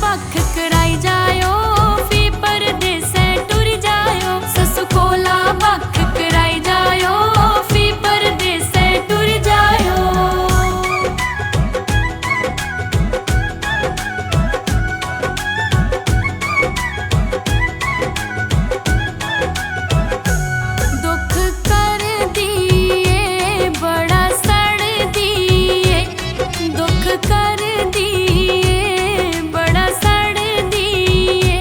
भख कराई जायो फी परदेसे टुर जायो ससु कोला भख कराई जायो फी परदेसे टुर जायो दुख कर दिए बड़ा सड़ दिए दुख कर दिए बड़ा सड़ दिए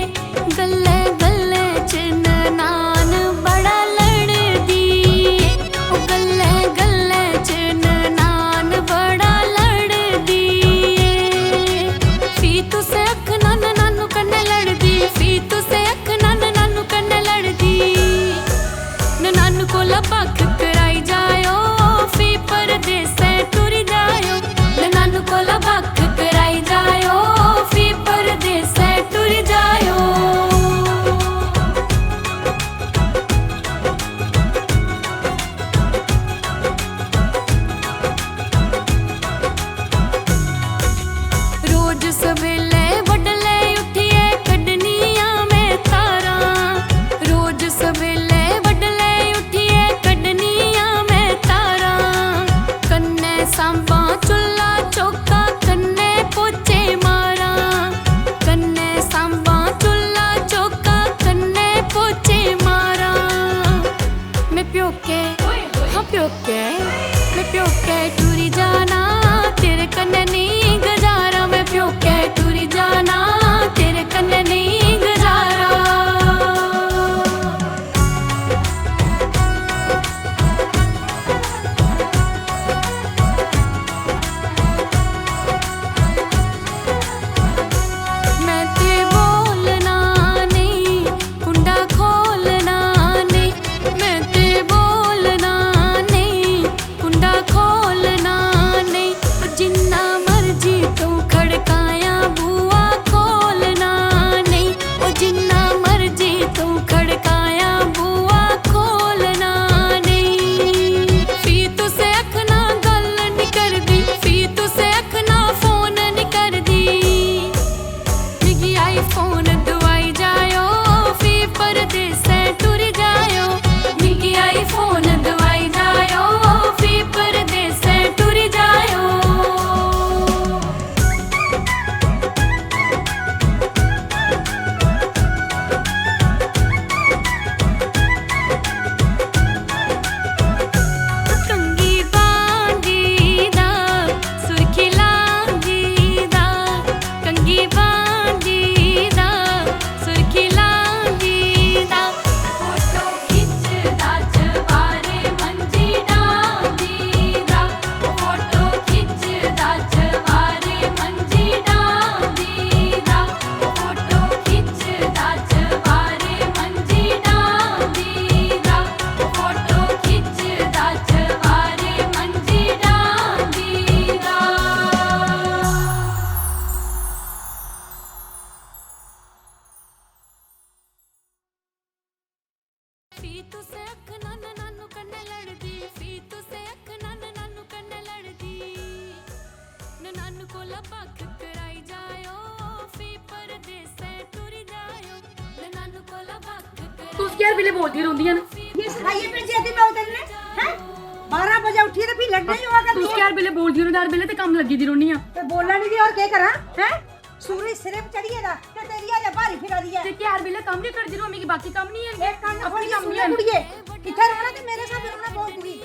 गल्ले गल्ले च ननान बड़ा लड़ दिए ओ गल्ले गल्ले च ननान बड़ा लड़ दिए फी तुसे अख नन नानू कन्ने लड़दी फी तुसे अख नन नानू कन्ने लड़दी नानू कोला भख कराई जायो फी परदेसे टुर जायो नानू कोला भख कराई जायो फी परदेसे टुर जायो रोज सवेले वडले उठिए कड्डनियां मैं तारा रोज सवेले वडले उठिए कड्डनियां मैं तारा कन्ने सांबा चुल्ला चौका कन्ने पोचे मारा कन्ने सांबा चुल्ला चौका कन्ने पोचे मारा मैं प्योके हाँ प्योके मैं प्योके टुरी जाना तेरे कन्ने नहीं गुजारा मैं प्योके टुरी जाना तेरे कन्ने नहीं गुजारा मैं ते बोलना नहीं कुंडा खोलना नहीं मैं ते बोलना नहीं कुंडा खोलना नहीं ओ जिन्ना मर्जी तू खड़काया बुआ खोलना नहीं ओ जिन्ना मर्जी तू खड़काया बुआ खोलना नहीं फी तुसे अखना गल नहीं करदी फी तुसे अखना फोन नहीं करदी मिगी आईफोन दवाई जायो फी परदेसे टुर जायो मिगी आईफोन दवाई जायो फी परदेसे टुर जायो कंगी बांगी दा सुर्खी लांगी दा कंगी बांगी दा सुर्खी लांगी दा फोटो खिचदा जवारे मंजी डांगी दा फोटो खिचदा जवारे मंजी डांगी दा फोटो खिचदा जवारे मंजी डांगी दा फोटो खिचदा जवारे मंजी डांगी दा फी तुसे अख नन नानू कन्ने लड़दी फी तुसे अख नन नानू कन्ने लड़दी नानू कोला भख कराई जायो फी परदेसे टुर जायो नानू कोला भख तू यार बिले बोलती रहंदी है ना ये सराइए पे जेदी मैं उतरने हैं 12 बजे उठी तो फिर लड़ना ही हुआ तू करती है यार बिले बोलती रहंदी यार बिले ते काम लगी दी रहनी आ ते बोलना नहीं दी और क्या करा हैं सूरज सिरे पे चढ़ी है दा ते तेरी आ भारी फिरा दी है ते यार बिले काम नहीं कर दी रो मेरी बाकी काम नहीं है एक कान अपनी काम नहीं है कुड़िए किथे रहना ते मेरे साथ रहना बहुत कुड़ी